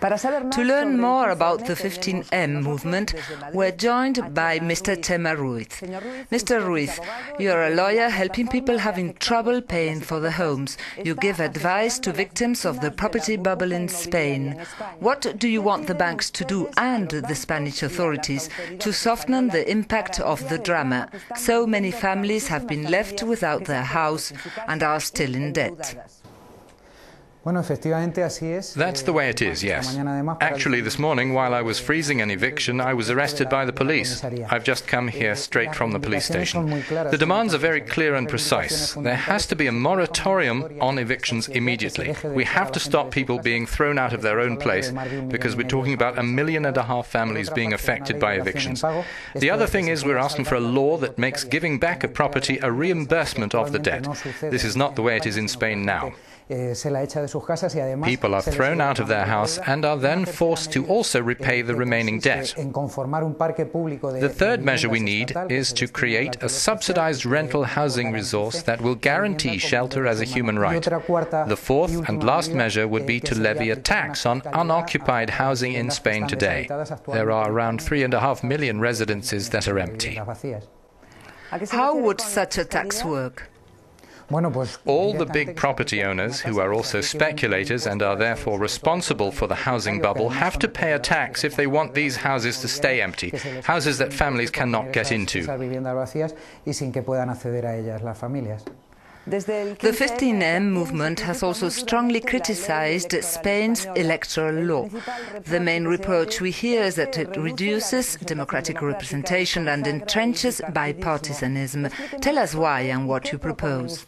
To learn more about the 15M movement, we're joined by Mr. Ruiz. Mr. Ruiz, you're a lawyer helping people having trouble paying for their homes. You give advice to victims of the property bubble in Spain. What do you want the banks to do, and the Spanish authorities, to soften the impact of the drama? So many families have been left without their house and are still in debt. That's the way it is, yes. Actually, this morning, while I was freezing an eviction, I was arrested by the police. I've just come here straight from the police station. The demands are very clear and precise. There has to be a moratorium on evictions immediately. We have to stop people being thrown out of their own place, because we're talking about 1.5 million families being affected by evictions. The other thing is we're asking for a law that makes giving back a property a reimbursement of the debt. This is not the way it is in Spain now. People are thrown out of their house and are then forced to also repay the remaining debt. The third measure we need is to create a subsidized rental housing resource that will guarantee shelter as a human right. The fourth and last measure would be to levy a tax on unoccupied housing in Spain today. There are around 3.5 million residences that are empty. How would such a tax work? All the big property owners, who are also speculators and are therefore responsible for the housing bubble, have to pay a tax if they want these houses to stay empty, houses that families cannot get into. The 15M movement has also strongly criticized Spain's electoral law. The main reproach we hear is that it reduces democratic representation and entrenches bipartisanism. Tell us why and what you propose.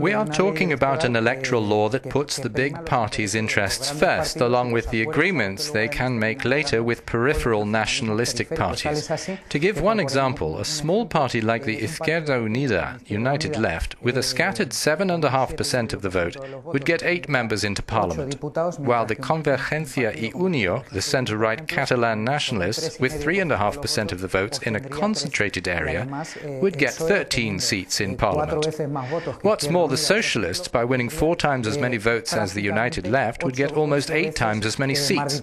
We are talking about an electoral law that puts the big parties' interests first, along with the agreements they can make later with peripheral nationalistic parties. To give one example, a small party like the Izquierda Unida, United Left, with a scattered 7.5% of the vote, would get 8 members into parliament, while the Convergencia y Unió, the centre-right Catalan nationalists, with 3.5% of the votes in a concentrated area, would get 13 seats in parliament. What's more, the Socialists, by winning 4 times as many votes as the United Left, would get almost 8 times as many seats.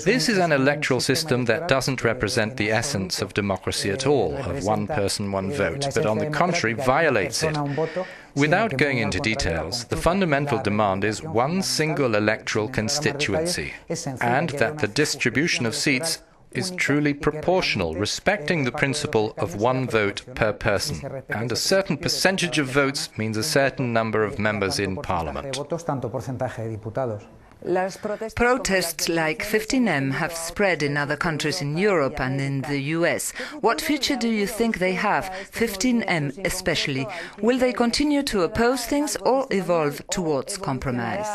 This is an electoral system that doesn't represent the essence of democracy at all, of one person, one vote, but on the contrary violates it. Without going into details, the fundamental demand is one single electoral constituency, and that the distribution of seats is truly proportional, respecting the principle of one vote per person, and a certain percentage of votes means a certain number of members in Parliament. Protests like 15M have spread in other countries in Europe and in the US. What future do you think they have, 15M especially? Will they continue to oppose things or evolve towards compromise?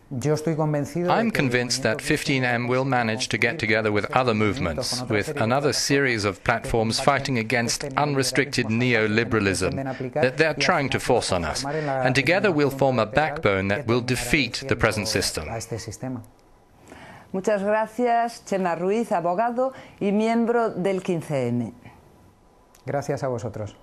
I'm convinced that 15M will manage to get together with other movements, with another series of platforms fighting against unrestricted neoliberalism that they're trying to force on us, and together we'll form a backbone that will defeat the present system. Muchas gracias, Ruiz, abogado y miembro del 15M. Gracias a vosotros.